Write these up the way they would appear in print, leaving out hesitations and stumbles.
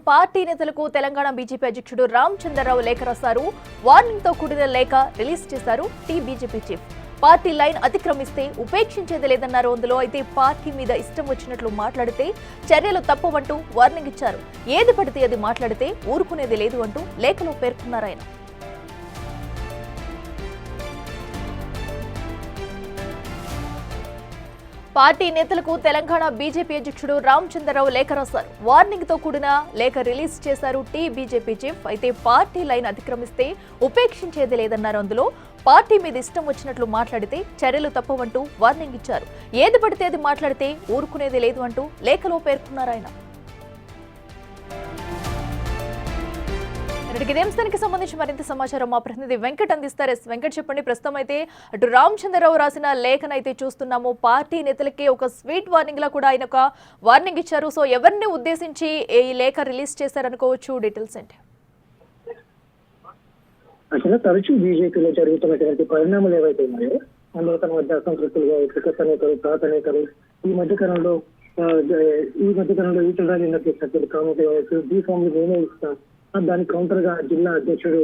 Party నేతలకు Telangana BJP అధ్యక్షుడు రామచంద్రరావు లేఖ రాశారు. వార్నింగ్ తో కూడిన లేఖ రిలీజ్ చేశారు T BJP chief. Party line అతిక్రమిస్తే ఉపేక్షించేది లేదన్నారు. అందులో అయితే పార్టీ మీద ఇష్టం వచ్చినట్లు మాట్లాడితే చర్యలు తప్పవంటూ వార్నింగ్ ఇచ్చారు. ఏది పడితే అది మాట్లాడితే ఊరుకునేది లేదు అంటూ లేఖలో పేర్కొన్నారు ఆయన. పార్టీ నేతలకు తెలంగాణ బీజేపీ అధ్యక్షుడు రామచంద్రరావు లేఖ రాశారు. వార్నింగ్ తో కూడిన లేఖ రిలీజ్ చేశారు టీ బీజేపీ చీఫ్. అయితే పార్టీ లైన్ అతిక్రమిస్తే ఉపేక్షించేది లేదన్నారు. అందులో పార్టీ మీద ఇష్టం వచ్చినట్లు మాట్లాడితే చర్యలు తప్పవంటూ వార్నింగ్ ఇచ్చారు. ఏది పడితే అది మాట్లాడితే ఊరుకునేది లేదు అంటూ లేఖలో పేర్కొన్నారు ఆయన. ఇదే అంశానికి సంబంధించి మరింత సమాచారం మా ప్రతినిధి వెంకట్ అందిస్తారు. వెంకట్, చెప్పండి. ప్రస్తుతం అయితే అటు రామచంద్రరావు రాసిన లేఖనైతే చూస్తున్నాము. పార్టీ నేతలకి ఒక స్వీట్ వార్నింగ్ లా కూడా ఆయన ఒక వార్నింగ్ ఇచ్చారు. సో ఎవరిని ఉద్దేశించి ఈ లేఖ రిలీజ్ చేశారనుకోవచ్చు? డీటెయిల్స్ ఏంటి? అసలు తరచూ బీజేపీలో జరుగుతున్నటువంటి పరిణామాలు ఏవైతే ఉన్నాయో నూతన మధ్య అసంతృప్తులు కావచ్చు, కొత్త నేతలు, పాత నేతలు, ఈ మధ్యకాలంలో ఈటల రాజేందర్ చేసినటువంటి కామెంట్ కావచ్చు, బీ ఫామ్ నేనే ఇస్తాను, దానికి కౌంటర్ గా జిల్లా అధ్యక్షుడు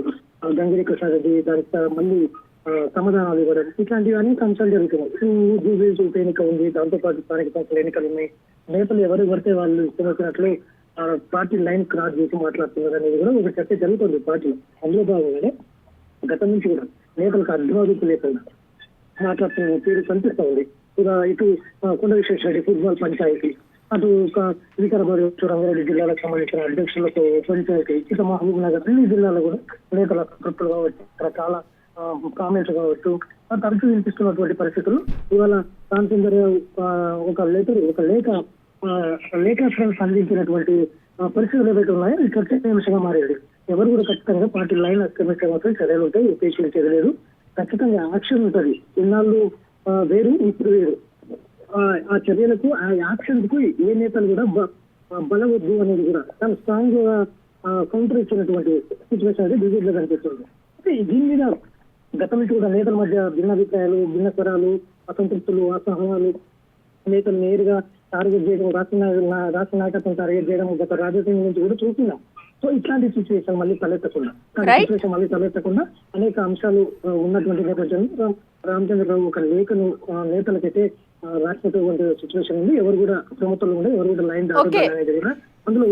గంగిరి కృష్ణారెడ్డి దానికి మళ్ళీ సమాధానాలు ఇవ్వడం, ఇట్లాంటివి అనేక అంశాలు జరుగుతున్నాయి. ఉప ఎన్నిక ఉంది, దాంతోపాటు స్థానిక సంస్థల ఎన్నికలు ఉన్నాయి. నేతలు ఎవరు పడితే వాళ్ళు ఇష్టం వచ్చినట్లు పార్టీ లైన్ క్రాస్ చేసి మాట్లాడుతున్నారు అనేది కూడా ఒక చర్చ జరుగుతుంది పార్టీలో. అందులో భాగంగానే గతం నుంచి కూడా నేతలకు అర్ధవాదింపు లేకుండా మాట్లాడుతున్న తీరు కనిపిస్తా ఉంది. ఇటు కొండ విశ్వేశ్వరరెడ్డి ఫుట్బాల్ పంచాయతీ, అటు వికారాబాద్ రంగారెడ్డి జిల్లాలకు సంబంధించిన అధ్యక్షులకు పంచాయతీ, ఇక మహబూబ్ నగర్ అన్ని జిల్లాలో కూడా నేతల అసంతృప్తులు కావచ్చు, రకరకాల కామెంట్స్ కావచ్చు తరచూ వినిపిస్తున్నటువంటి పరిస్థితులు. ఇవాళ రామచంద్రరావు ఒక లేఖ అందించినటువంటి పరిస్థితులు ఏవైతే ఉన్నాయో ఈ చర్చనీయాంశంగా మారేది. ఎవరు కూడా ఖచ్చితంగా పార్టీ లైన్ అతిక్రమించే మాత్రం చర్యలు ఉంటాయి, ఉపేక్షించేది లేదు. ఖచ్చితంగా యాక్షన్ ఉంటుంది. ఇన్నాళ్ళు వేరు, ఇప్పుడు వేరు. ఆ చర్యలకు, ఆ యాక్షన్ కు ఏ నేతలు కూడా బలవద్దు అనేది కూడా చాలా స్ట్రాంగ్ గా కౌంటర్ ఇచ్చినటువంటి సిచ్యువేషన్ అయితే బీజేపీలో కనిపిస్తుంది. అయితే దీని మీద గతం నుంచి కూడా నేతల మధ్య భిన్నాభిప్రాయాలు, భిన్న స్వరాలు, అసంతృప్తులు, అసహనాలు, నేతలు నేరుగా టార్గెట్ చేయడం, రాష్ట్ర నాయకత్వం టార్గెట్ చేయడం గత రాజకీయం నుంచి కూడా చూస్తున్నాం. సో ఇట్లాంటి సిచ్యువేషన్ మళ్ళీ తలెత్తకుండా అనేక అంశాలు ఉన్నటువంటి నేపథ్యంలో రామచంద్రరావు ఒక లేఖను నేతలకైతే రాసినటువంటి సిచ్యువేషన్ ఉంది. ఎవరు కూడా ప్రమోతలు కూడా ఎవరు కూడా లైన్ దాటుతారు అనేది కూడా అందులో